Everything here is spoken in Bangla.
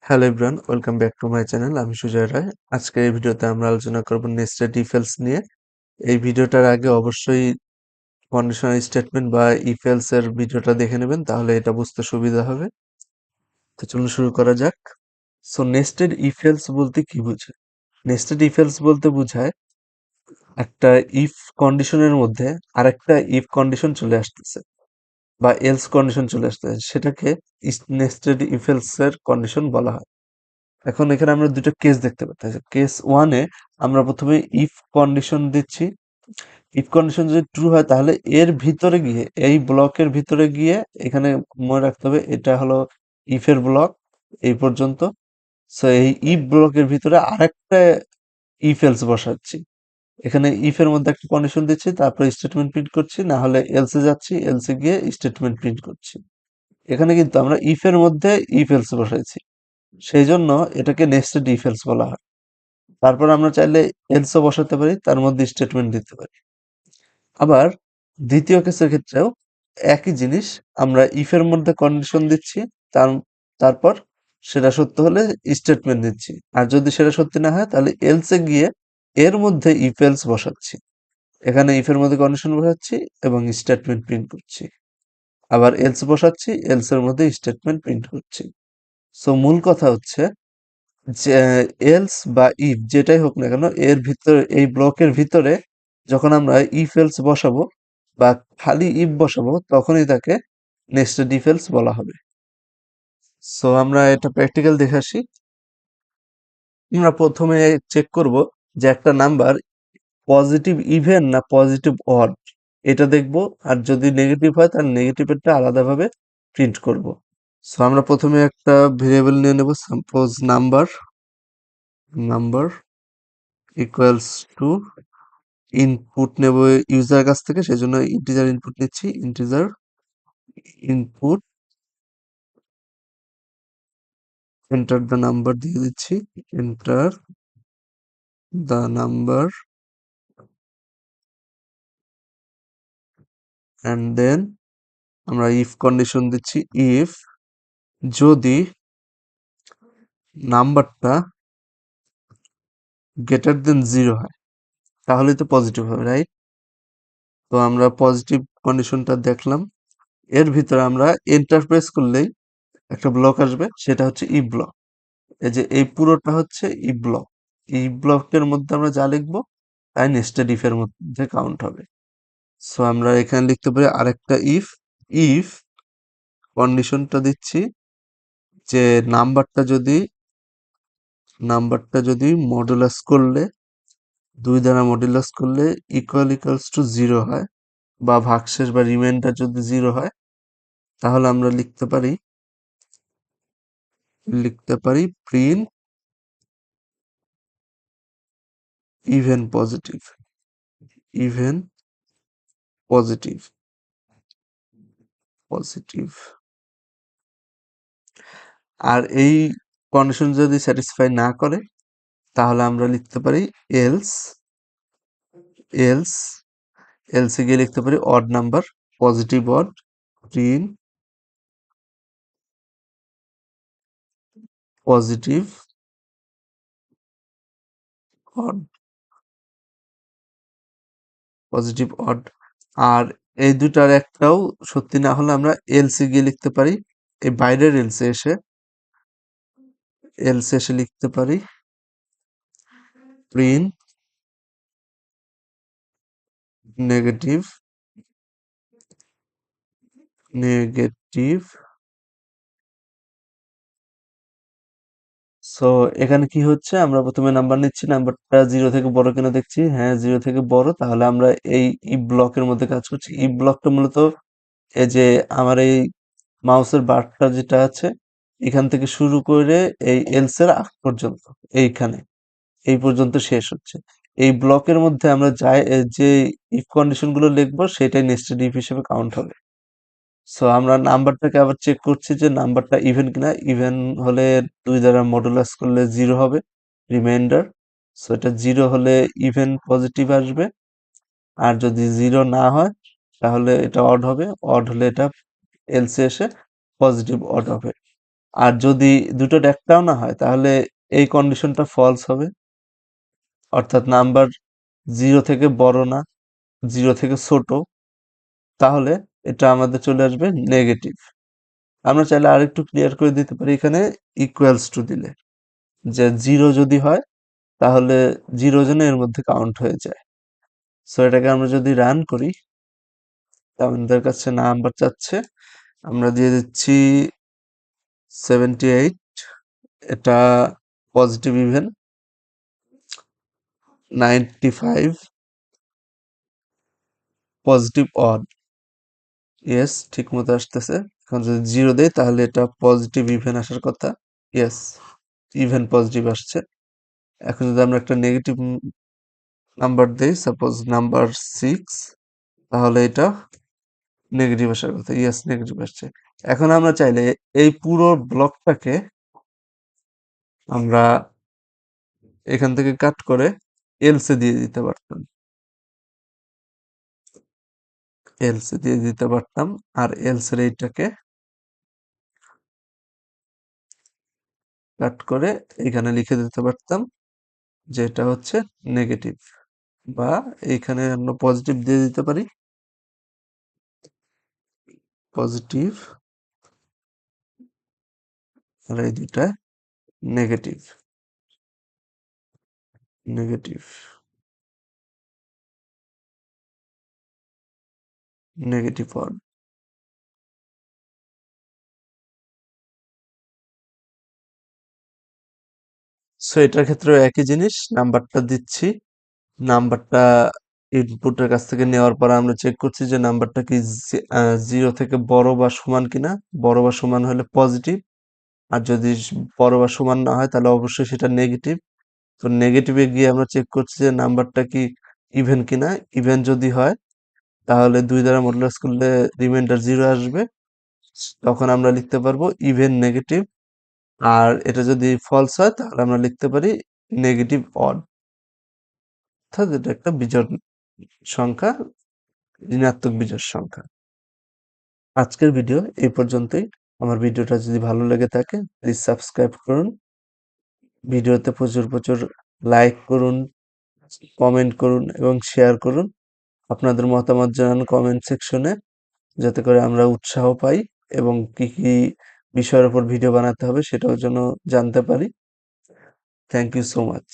Hello everyone, welcome back to my channel. আমি সুজয় রায়। আজকের এই ভিডিওতে আমরা আলোচনা করব নেস্টেড ইফ এলস নিয়ে। এই ভিডিওটার আগে অবশ্যই কন্ডিশনাল স্টেটমেন্ট বা ইফ এলস এর ভিডিওটা দেখে নেবেন, তাহলে এটা বুঝতে সুবিধা হবে। তো চলুন শুরু করা যাক। সো নেস্টেড ইফ এলস বলতে কি বোঝায়? নেস্টেড ইফ এলস বলতে বোঝায় একটা ইফ কন্ডিশনের মধ্যে আরেকটা ইফ কন্ডিশন চলে আসতেছে বা এলস কন্ডিশন চলে আসতেছে, সেটাকে নেস্টেড ইফ এলস এর কন্ডিশন বলা হয়। এখন এখানে আমরা দুটো কেস দেখতে পাচ্ছি। কেস ওয়ানে আমরা প্রথমে ইফ কন্ডিশন দিচ্ছি। ইফ কন্ডিশন যদি ট্রু হয় তাহলে এর ভিতরে গিয়ে, এই ব্লকের ভিতরে গিয়ে, এখানে মনে রাখতে হবে এটা হলো ইফের ব্লক এই পর্যন্ত। সো এই ইফ ব্লকের ভিতরে আরেকটা ইফ এলস বসাচ্ছি। এখানে ইফের মধ্যে একটা কন্ডিশন দিচ্ছি, তারপরে স্টেটমেন্ট প্রিন্ট করছি, না হলে এলসে যাচ্ছি, এলসে গিয়ে স্টেটমেন্ট প্রিন্ট করছি। এখানে কিন্তু আমরা ইফের মধ্যে ইফ এলস বসাইছি, সেই জন্য এটাকে নেস্টেড ইফ এলস বলা হয়। তারপর আমরা চাইলে এলসও বসাতে পারি, তার মধ্যে স্টেটমেন্ট দিতে পারি। আবার দ্বিতীয় কেসের ক্ষেত্রেও একই জিনিস, আমরা ইফ এর মধ্যে কন্ডিশন দিচ্ছি, তার তারপর সেটা সত্য হলে স্টেটমেন্ট দিচ্ছি, আর যদি সেটা সত্যি না হয় তাহলে এলসে গিয়ে এর মধ্যে ইফ এলস বসাচ্ছি। এখানে ইফ এর মধ্যে কন্ডিশন বসাচ্ছি এবং স্টেটমেন্ট প্রিন্ট করছি, আবার এলস বসাচ্ছি, এলস এর মধ্যে স্টেটমেন্ট প্রিন্ট করছি। সো মূল কথা হচ্ছে যে এলস বা ইফ যেটাই হোক না কেন, এর ভিতরে, এই ব্লকের ভিতরে যখন আমরা ইফ এলস বসাবো বা খালি ইফ বসাবো, তখনই তাকে নেস্টেড ইফ এলস বলা হবে। সো আমরা এটা প্র্যাকটিক্যাল দেখে আসি। আমরা প্রথমে চেক করব যে একটা নাম্বার পজিটিভ ইভেন না পজিটিভ অড, এটা দেখব। আর যদি নেগেটিভ হয় তাহলে নেগেটিভেরটা আলাদাভাবে প্রিন্ট করব। সো আমরা প্রথমে একটা ভেরিয়েবল নিয়ে নেব, suppose number. Number equals to input নেব ইউজার কাছ থেকে, সেজন্য ইন্টিজার ইনপুট নিচ্ছি। Integer input, enter the number দিয়ে দিচ্ছি। Enter the number and then আমরা ইফ কন্ডিশন দিচ্ছি। ইফ যদি নাম্বারটা গ্রেটার দেন 0 হয় তাহলে তো পজিটিভ হবে, রাইট? তো আমরা পজিটিভ কন্ডিশনটা দেখলাম। এর ভিতরে আমরা এন্টার প্রেস করলেই একটা ব্লক আসবে, সেটা হচ্ছে ই ব্লক। এই যে এই পুরোটা হচ্ছে ই ব্লক। এই ব্লকের মধ্যে আমরা যা লিখবো তাই নেস্টেড ইফ এর মধ্যে কাউন্ট হবে। সো আমরা এখানে লিখতে পারি আরেকটা ইফ। ইফ কন্ডিশনটা দিচ্ছি যে নাম্বারটা যদি মডুলাস করলে, 2 দ্বারা মডুলাস করলে ইকুয়ালস টু 0 হয়, বা ভাগশেষ বা রিমাইন্ডার যদি 0 হয়, তাহলে আমরা লিখতে পারি print even positive. Even positive positive আর এই কন্ডিশন যদি স্যাটিসফাই না করে তাহলে আমরা লিখতে পারি এলস। এলস এলসে গিয়ে লিখতে পারি odd number, positive odd, print positive odd, positive odd. আর এই দুটার একটাও সত্যি না হলে আমরা এলসে গিয়ে লিখতে পারি, এই বাইরের এলসে এসে লিখতে পারি প্রিন্ট নেগেটিভ নেগেটিভ। সো এখানে কি হচ্ছে, আমরা প্রথমে নাম্বার নিচ্ছি, নাম্বারটা 0 থেকে বড় কিনা দেখছি। হ্যাঁ, 0 থেকে বড়, তাহলে আমরা এই ইফ ব্লকের মধ্যে কাজ করছি। ইফ ব্লকটা মূলত এই যে আমার এই মাউসের বারটা যেটা আছে, এখান থেকে শুরু করে এই এলস এর আগ পর্যন্ত, এইখানে এই পর্যন্ত শেষ হচ্ছে। এই ব্লকের মধ্যে আমরা যে ইফ কন্ডিশন গুলো লিখবো সেটাই নেস্টেড ইফ হিসেবে কাউন্ট হবে। সো আমরা নাম্বারটাকে আবার চেক করছি যে নাম্বারটা ইভেন কিনা। ইভেন হলে 2 দ্বারা মডুলাস করলে 0 হবে রিমাইন্ডার। সো এটা 0 হলে ইভেন পজিটিভ আসবে, আর যদি 0 না হয় তাহলে এটা অড হবে। অড হলে এটা এলসে এসে পজিটিভ অড হবে। আর যদি দুটোর একটাও না হয় তাহলে এই কন্ডিশনটা ফলস হবে, অর্থাৎ নাম্বার 0 থেকে বড় না, 0 থেকে ছোট, তাহলে এটা আমাদের চলে আসবে নেগেটিভ। আমরা চাইলে আরেকটু ক্লিয়ার করে দিতে পারি এখানে ইকুয়ালস টু দিলে, যে 0 যদি হয় তাহলে 0 যেন এর মধ্যে কাউন্ট হয়ে যায়। সো এটাকে আমরা যদি রান করি, আমাদের কাছে নাম্বার চাচ্ছে, আমরা দিয়ে দিচ্ছি 78, এটা positive even, 95 positive odd. Yes, ঠিক মতো আসতেছে। এখন যদি 0 দেই তাহলে এটা পজিটিভ ইভেন আসার কথা। ইয়েস, ইভেন পজিটিভ আসছে। এখন যদি আমরা একটা নেগেটিভ নাম্বার দেই, সাপোজ নাম্বার 6, তাহলে এটা নেগেটিভ আসার কথা। ইয়েস, নেগেটিভ আসছে। এখন আমরা চাইলে এই পুরো ব্লকটাকে আমরা এখান থেকে কাট করে এলসে দিয়ে দিতে পারতাম, এলসে দিয়ে দিতে পারতাম। আর এলসের এইটাকে কাট করে এখানে লিখে দিতে পারতাম যে এটা হচ্ছে নেগেটিভ, বা এইখানে আমরা পজিটিভ দিয়ে দিতে পারি, পজিটিভ, আর এই দুটা negative, negative, negative word. So এটার ক্ষেত্রেও একই জিনিস, নাম্বারটা দিচ্ছি, নাম্বারটা ইনপুটের কাছ থেকে নেওয়ার পর আমরা চেক করছি যে নাম্বারটা কি 0 থেকে বড় বা সমান কিনা। বড় বা সমান হলে পজিটিভ, আর যদি বড় বা সমান না হয় তাহলে অবশ্যই সেটা নেগেটিভ। তো নেগেটিভে গিয়ে আমরা চেক করছি যে নাম্বারটা কি ইভেন কিনা। ইভেন যদি হয় তাহলে 2 দ্বারা মডুলাস করলে রিমাইন্ডার 0 আসবে, তখন আমরা লিখতে পারবো ইভেন নেগেটিভ। আর এটা যদি ফলস হয় তাহলে আমরা লিখতে পারি নেগেটিভ অড, অর্থাৎ এটা একটা বিজোড় সংখ্যা, ঋণাত্মক বিজোড় সংখ্যা। আজকের ভিডিও এই পর্যন্তই। আমার ভিডিওটা যদি ভালো লেগে থাকে প্লিজ সাবস্ক্রাইব করুন, ভিডিওতে প্রচুর প্রচুর লাইক করুন, কমেন্ট করুন এবং শেয়ার করুন। আপনাদের মতামত জানান কমেন্ট সেকশনে, যাতে করে আমরা উৎসাহ পাই এবং কি কি বিষয়ের উপর ভিডিও বানাতে হবে সেটাও যেন জানতে পারি। Thank you so much.